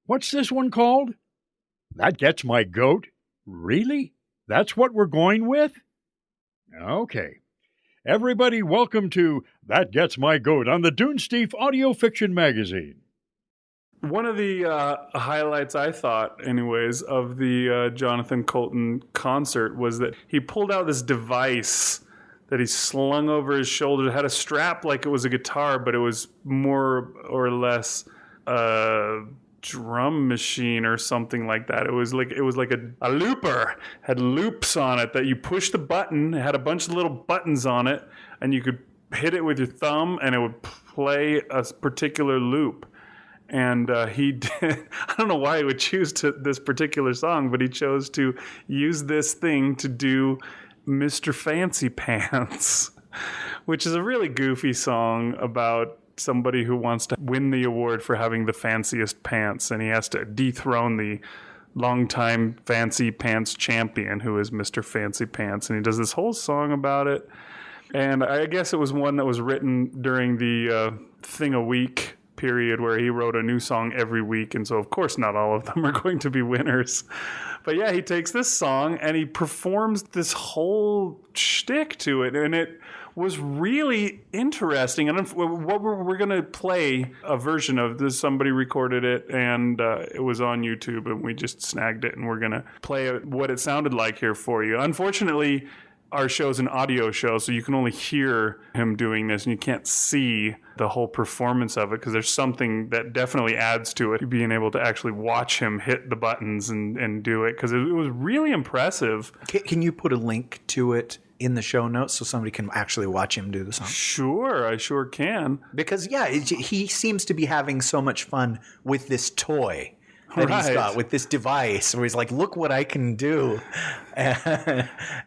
What's this one called? That Gets My Goat? Really? That's what we're going with? Okay. Everybody, welcome to That Gets My Goat on the Dunesteef Audio Fiction Magazine. One of the highlights, I thought, anyways, of the Jonathan Coulton concert was that he pulled out this device that he slung over his shoulder. It had a strap like it was a guitar, but it was more or less a drum machine or something like that. It was like a looper. Had loops on it that you push the button. It had a bunch of little buttons on it, and you could hit it with your thumb, and it would play a particular loop. And he did, I don't know why he would choose this particular song, but he chose to use this thing to do Mr. Fancy Pants, which is a really goofy song about somebody who wants to win the award for having the fanciest pants, and he has to dethrone the longtime fancy pants champion, who is Mr. Fancy Pants, and he does this whole song about it. And I guess it was one that was written during the Thing a Week period where he wrote a new song every week, and so of course not all of them are going to be winners. But yeah, he takes this song and he performs this whole shtick to it, and it was really interesting. And what we're going to play a version of this. Somebody recorded it, and it was on YouTube, and we just snagged it, and we're going to play what it sounded like here for you. Unfortunately, our show's an audio show, so you can only hear him doing this, and you can't see the whole performance of it, because there's something that definitely adds to it, being able to actually watch him hit the buttons and do it, because it was really impressive. Can you put a link to it in the show notes so somebody can actually watch him do the song? Sure, I sure can. Because, yeah, he seems to be having so much fun with this toy that he's got, with this device, where he's like, look what I can do. And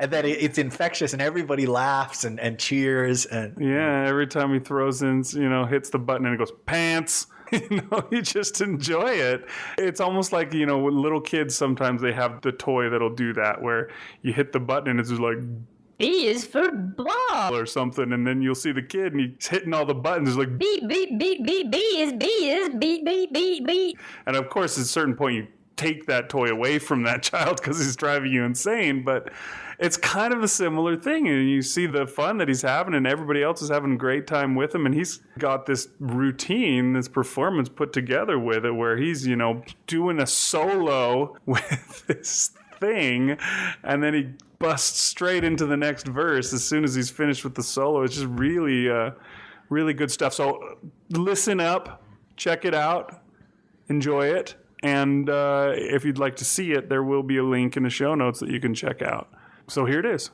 that it's infectious, and everybody laughs and cheers. And yeah, every time he throws in, hits the button and it goes, pants. You just enjoy it. It's almost like, little kids, sometimes they have the toy that'll do that, where you hit the button and it's just like, B is for blah or something, and then you'll see the kid and he's hitting all the buttons. It's like beep beep beep beep B is beep beep beep beep. And of course, at a certain point, you take that toy away from that child because he's driving you insane. But it's kind of a similar thing, and you see the fun that he's having, and everybody else is having a great time with him. And he's got this routine, this performance put together with it, where he's doing a solo with this thing, and then he busts straight into the next verse as soon as he's finished with the solo. It's just really, really good stuff. So listen up, check it out, enjoy it, and if you'd like to see it, there will be a link in the show notes that you can check out. So here it is.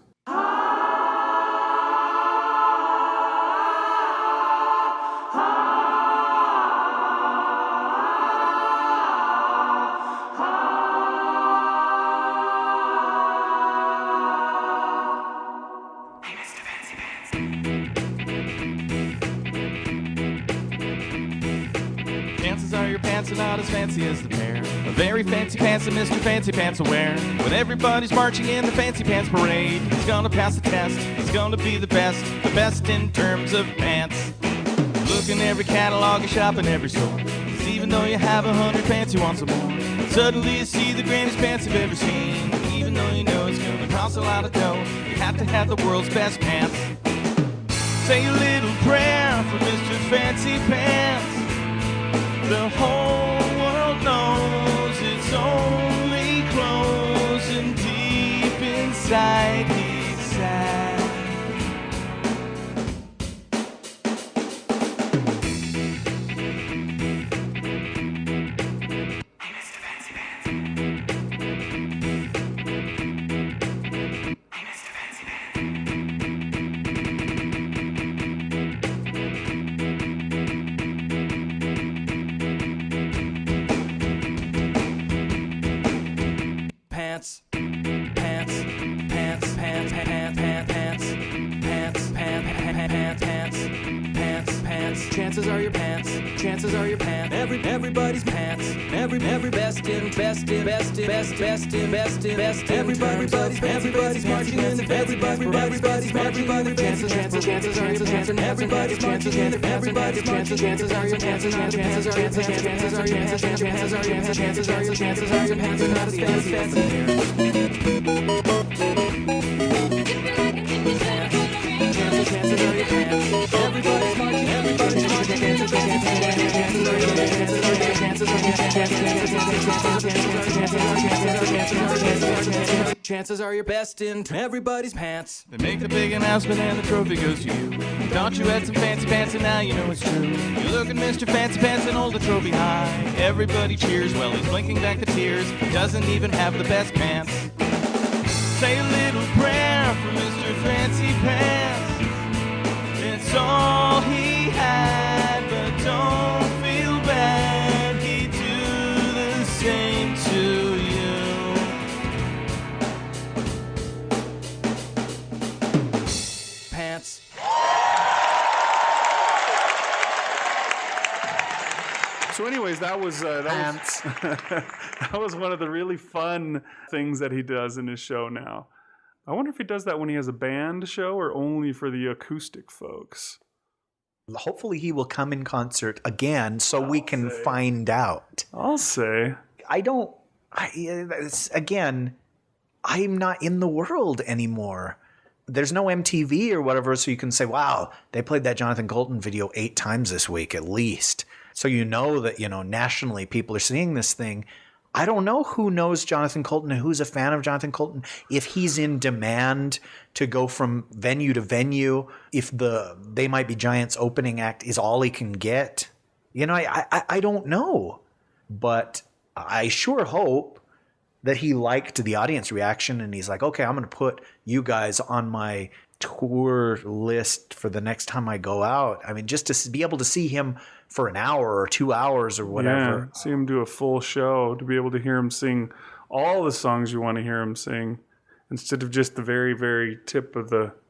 Chances are your pants are not as fancy as the pair of very fancy pants that Mr. Fancy Pants will wear. When everybody's marching in the fancy pants parade, he's gonna pass the test, he's gonna be the best in terms of pants. Look in every catalog and shop in every store, 'cause even though you have 100 pants, you want some more. Suddenly you see the grandest pants you've ever seen. Even though you know it's gonna cost a lot of dough, you have to have the world's best pants. Say a little prayer for Mr. Fancy Pants. The whole world knows it's only clothes, and deep inside he's sad. Hey, Mr. Fancy Pants. Hey, Mr. Fancy Pants, pants, pants, pants, pants, pants, pants, pants, pants, pants, pants, pants. Chances are your pants. Chances are your pants. Everybody's pants. Everybody's best in, best in, best in, best, best in, best in, best in. Everybody's marching in the everybody's marching in the chances are your chances, everybody's marching in the everybody's marching chances are your chances are your chances are your chances are your chances are your chances are your chances are your chances not as fancy as chances are your chances. Everybody's marching, everybody's marching. Chances are your best in everybody's pants. They make a big announcement and the trophy goes to you. Thought you had some fancy pants and now you know it's true. You look at Mr. Fancy Pants and hold the trophy high. Everybody cheers while he's blinking back the tears. He doesn't even have the best pants. Say a little prayer for Mr. Fancy Pants. It's all he had, but don't feel bad. He'd do the same to you. Pants. So anyways, that was that was one of the really fun things that he does in his show now. I wonder if he does that when he has a band show or only for the acoustic folks. Hopefully he will come in concert again so we can find out. I'll say. Again, I'm not in the world anymore. There's no MTV or whatever, so you can say, wow, they played that Jonathan Coulton video 8 times this week at least. So you know that, nationally people are seeing this thing. I don't know who knows Jonathan Coulton and who's a fan of Jonathan Coulton, if he's in demand to go from venue to venue, if the They Might Be Giants opening act is all he can get. I don't know. But I sure hope that he liked the audience reaction and he's like, okay, I'm going to put you guys on my tour list for the next time I go out. I mean, just to be able to see him for an hour or 2 hours or whatever. Yeah, see him do a full show, to be able to hear him sing all the songs you want to hear him sing instead of just the very, very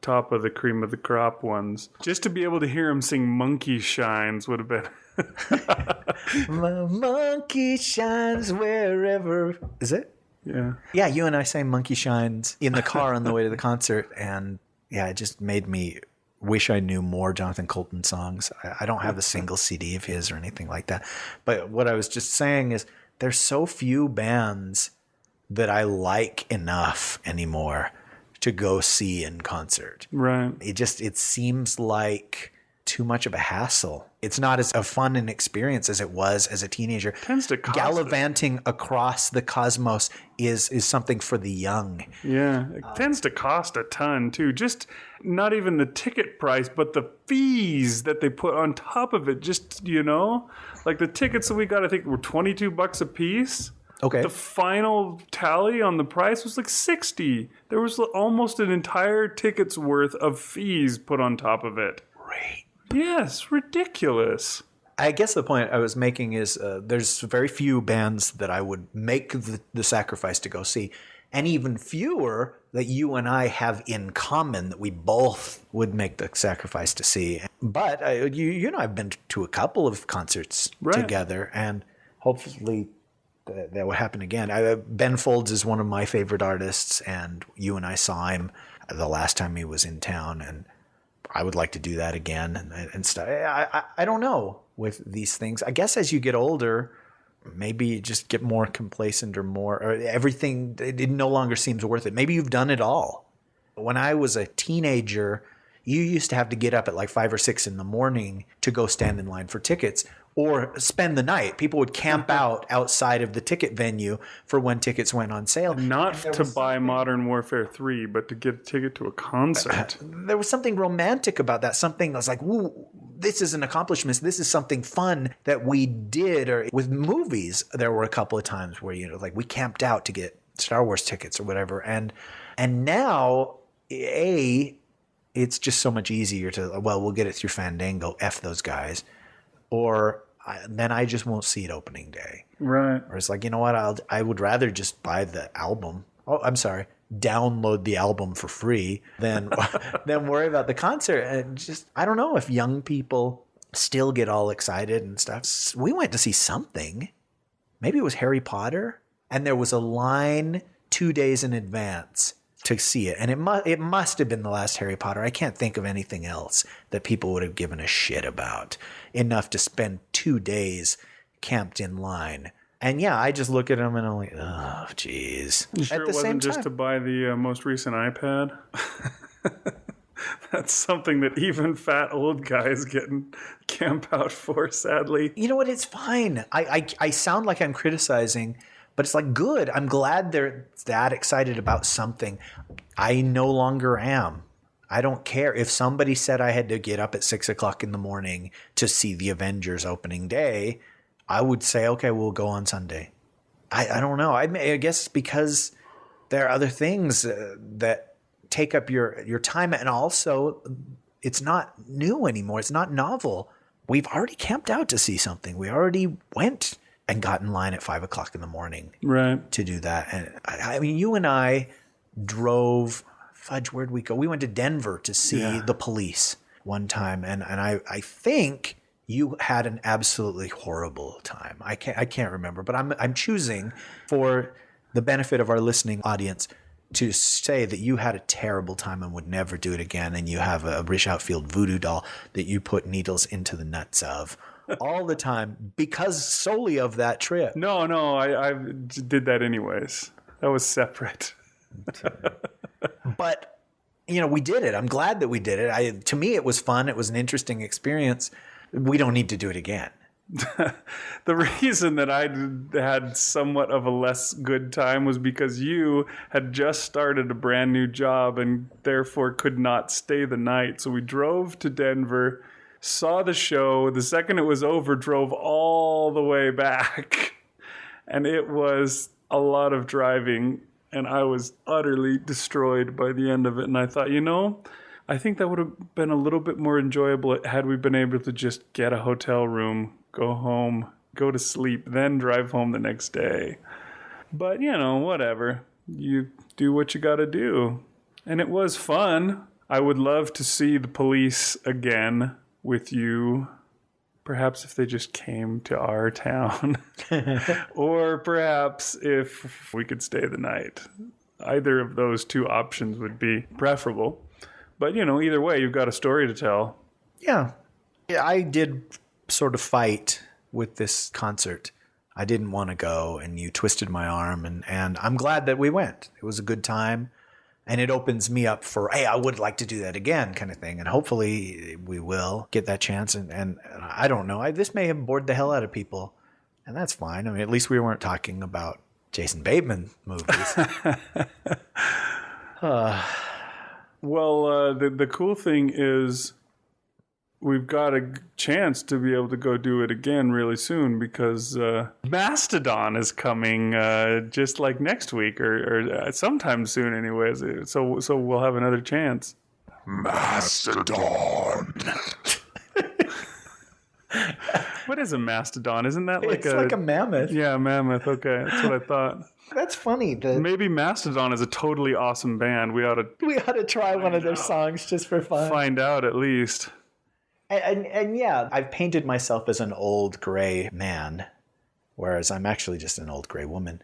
top of the cream of the crop ones. Just to be able to hear him sing Monkey Shines would have been... My monkey shines wherever... Is it? Yeah. Yeah, you and I sang Monkey Shines in the car on the way to the concert, and yeah, it just made me wish I knew more Jonathan Coulton songs. I don't have a single CD of his or anything like that. But what I was just saying is there's so few bands that I like enough anymore to go see in concert. Right. It seems like too much of a hassle. It's not as a fun an experience as it was as a teenager. It tends to cost Gallivanting across the cosmos is something for the young. Yeah, it tends to cost a ton too. Just not even the ticket price, but the fees that they put on top of it. Just, like the tickets that we got, I think were $22 a piece. Okay. The final tally on the price was like $60. There was almost an entire ticket's worth of fees put on top of it. Great. Yes, ridiculous. I guess the point I was making is there's very few bands that I would make the sacrifice to go see, and even fewer that you and I have in common that we both would make the sacrifice to see. But you know, I've been to a couple of concerts together, and hopefully that will happen again. Ben Folds is one of my favorite artists, and you and I saw him the last time he was in town, and I would like to do that again and stuff. I don't know with these things. I guess as you get older, maybe you just get more complacent or everything, it no longer seems worth it. Maybe you've done it all. When I was a teenager, you used to have to get up at like 5 or 6 in the morning to go stand in line for tickets or spend the night. People would camp out outside of the ticket venue for when tickets went on sale. Not to buy Modern Warfare 3, but to get a ticket to a concert. There was something romantic about that. Something that was like, ooh, this is an accomplishment. This is something fun that we did. Or with movies, there were a couple of times where, like we camped out to get Star Wars tickets or whatever. And now, it's just so much easier to, we'll get it through Fandango, F those guys. Or then I just won't see it opening day. Right. Or it's like, you know what, I would rather just buy the album. Oh, I'm sorry. Download the album for free than worry about the concert. And just, I don't know if young people still get all excited and stuff. We went to see something. maybe it was Harry Potter, and there was a line 2 days in advance to see it. And it must have been the last Harry Potter. I can't think of anything else that people would have given a shit about enough to spend 2 days camped in line. And yeah, I just look at them and I'm like, oh, geez. You sure At it the same wasn't just time, to buy the most recent iPad? That's something that even fat old guys getting camp out for, sadly. you know what? It's fine. I sound like I'm criticizing, but it's like, good. I'm glad they're that excited about something. I no longer am. I don't care. If somebody said I had to get up at 6 o'clock in the morning to see the Avengers opening day, I would say, okay, we'll go on Sunday. I don't know. I guess because there are other things that take up your time, and also it's not new anymore. It's not novel. We've already camped out to see something. We already went and got in line at 5 o'clock in the morning to do that. And I mean, you and I drove, where'd we go? We went to Denver to see The Police one time. And I think you had an absolutely horrible time. I can't remember, but I'm choosing, for the benefit of our listening audience, to say that you had a terrible time and would never do it again. And you have a Rish Outfield voodoo doll that you put needles into the nuts of all the time because solely of that trip. No, I did that anyways. That was separate. But, we did it. I'm glad that we did it. To me, it was fun. It was an interesting experience. We don't need to do it again. The reason that I had somewhat of a less good time was because you had just started a brand new job and therefore could not stay the night. So we drove to Denver, saw the show. The second it was over, drove all the way back. And it was a lot of driving, and I was utterly destroyed by the end of it. And I thought, I think that would have been a little bit more enjoyable had we been able to just get a hotel room, go home, go to sleep, then drive home the next day. But, whatever. You do what you got to do. And it was fun. I would love to see The Police again with you. Perhaps if they just came to our town. Or perhaps if we could stay the night. Either of those two options would be preferable. But, either way, you've got a story to tell. Yeah, I did sort of fight with this concert. I didn't want to go, and you twisted my arm, and I'm glad that we went. It was a good time, and it opens me up for, hey, I would like to do that again kind of thing, and hopefully we will get that chance, and I don't know. This may have bored the hell out of people, and that's fine. I mean, at least we weren't talking about Jason Bateman movies. Well, the cool thing is we've got a chance to be able to go do it again really soon because Mastodon is coming just like next week or sometime soon anyways. So we'll have another chance. Mastodon. What is a mastodon? Isn't that like it's like a mammoth. Yeah, a mammoth. Okay, that's what I thought. That's funny. Maybe Mastodon is a totally awesome band. We ought to try one of their songs just for fun. find out at least. And yeah, I've painted myself as an old gray man, whereas I'm actually just an old gray woman.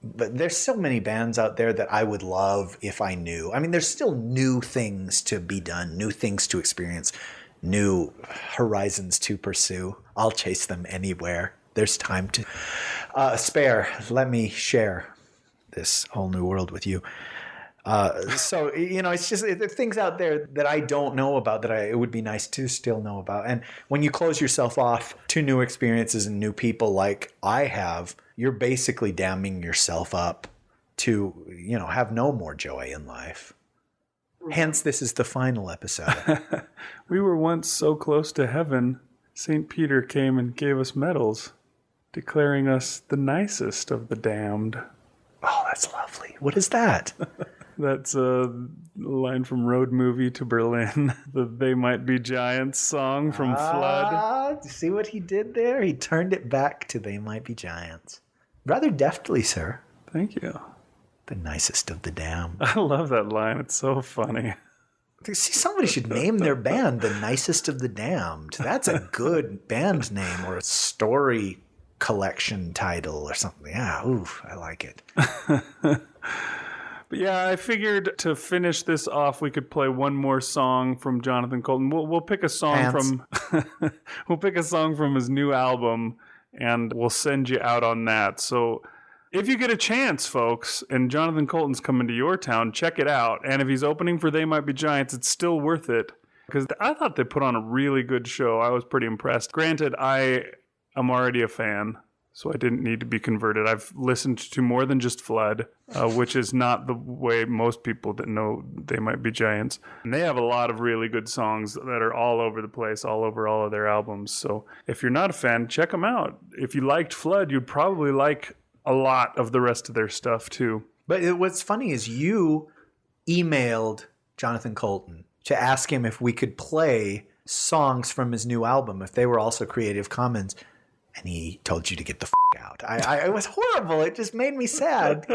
But there's so many bands out there that I would love if I knew. I mean, there's still new things to be done, new things to experience, new horizons to pursue. I'll chase them anywhere. There's time to spare. Let me share this whole new world with you. So, it's just there are things out there that I don't know about that it would be nice to still know about. And when you close yourself off to new experiences and new people like I have, you're basically damming yourself up to, have no more joy in life. Hence, this is the final episode. We were once so close to heaven, St. Peter came and gave us medals, declaring us the nicest of the damned. Oh, that's lovely. What is that? That's a line from Road Movie to Berlin. The They Might Be Giants song from Flood. See what he did there? He turned it back to They Might Be Giants. Rather deftly, sir. Thank you. The nicest of the damned. I love that line. It's so funny. See, somebody should name their band The Nicest of the Damned. That's a good band name or a story collection title or something. Yeah, oof, I like it. But yeah, I figured to finish this off, we could play one more song from Jonathan Coulton. We'll pick a song from we'll pick a song from his new album, and we'll send you out on that. So if you get a chance, folks, and Jonathan Coulton's coming to your town, check it out. And if he's opening for They Might Be Giants, it's still worth it, because I thought they put on a really good show. I was pretty impressed. Granted, I am already a fan, so I didn't need to be converted. I've listened to more than just Flood, which is not the way most people that know They Might Be Giants. And they have a lot of really good songs that are all over the place, all over all of their albums. So if you're not a fan, check them out. If you liked Flood, you'd probably like a lot of the rest of their stuff too. But what's funny is you emailed Jonathan Coulton to ask him if we could play songs from his new album, if they were also Creative Commons. And he told you to get the out. It was horrible. It just made me sad.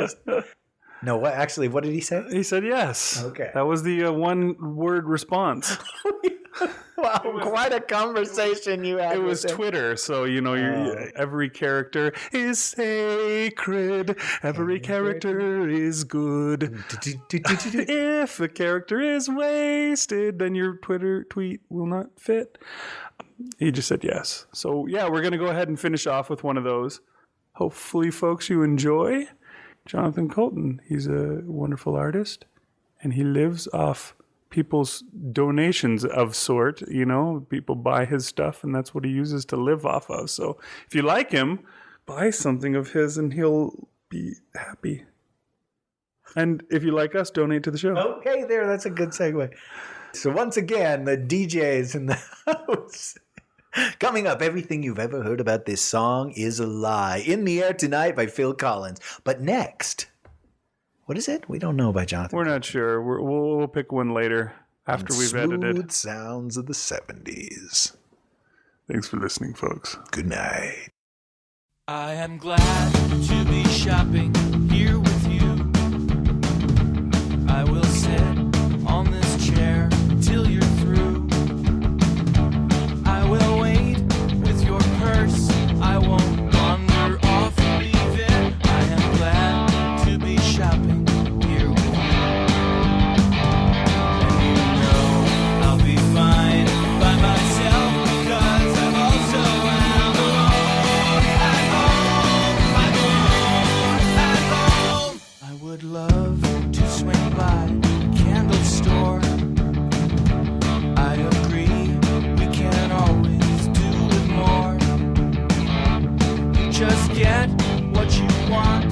No, what? Actually, what did he say? He said yes. Okay. That was the one-word response. Wow, quite a conversation you had. It was with him. Twitter, so every character is sacred. Every character is good. If a character is wasted, then your Twitter tweet will not fit. He just said yes. So yeah, we're going to go ahead and finish off with one of those. Hopefully, folks, you enjoy Jonathan Coulton. He's a wonderful artist, and he lives off people's donations of sort. People buy his stuff, and that's what he uses to live off of. So if you like him, buy something of his, and he'll be happy. And if you like us, donate to the show. Okay, that's a good segue. So once again, the DJs in the house. Coming up, everything you've ever heard about this song is a lie. In the Air Tonight by Phil Collins. But next, what is it? We don't know by Jonathan. We're not sure. We'll pick one later after we've edited. Smooth sounds of the 70s. Thanks for listening, folks. Good night. I am glad to be shopping here with you. I will sit on this chair till you're through. I will wait with your purse. I won't wander off and leave it. I am glad to be shopping here with you. And I'll be fine by myself, because I also am alone at home. I would love to swing by a candle store. I agree, we can always do with more. You just get what you want,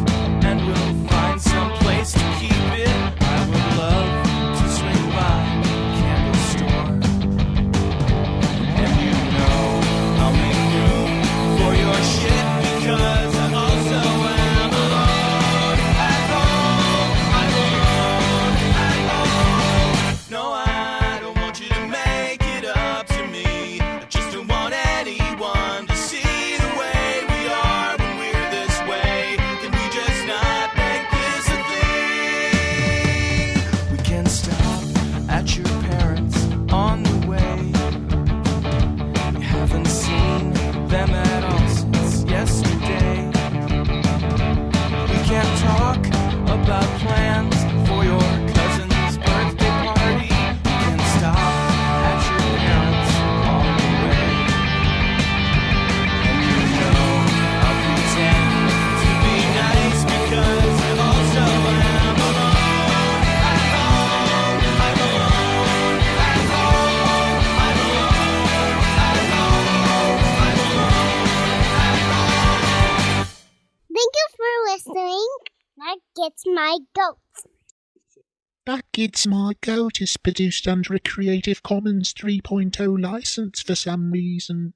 and we'll find some place to keep it. I would love to swing by a candle store. And I'll make room for your shit, because I also am alone at home. No, I don't want you to make it up to me. I just don't want anyone to see the way we are when we're this way. Can we just not make this a thing? We can stop at your parents on the way. We haven't seen them at all since yesterday. We can talk about plans for your cousin's birthday party. We can stop at your parents on the way. And I'll pretend to be nice, because I also am alone at home. I'm alone at home. I'm alone at home. I'm alone at home. Thank you for listening. That gets my goat. That Gets My Goat is produced under a Creative Commons 3.0 license for some reason.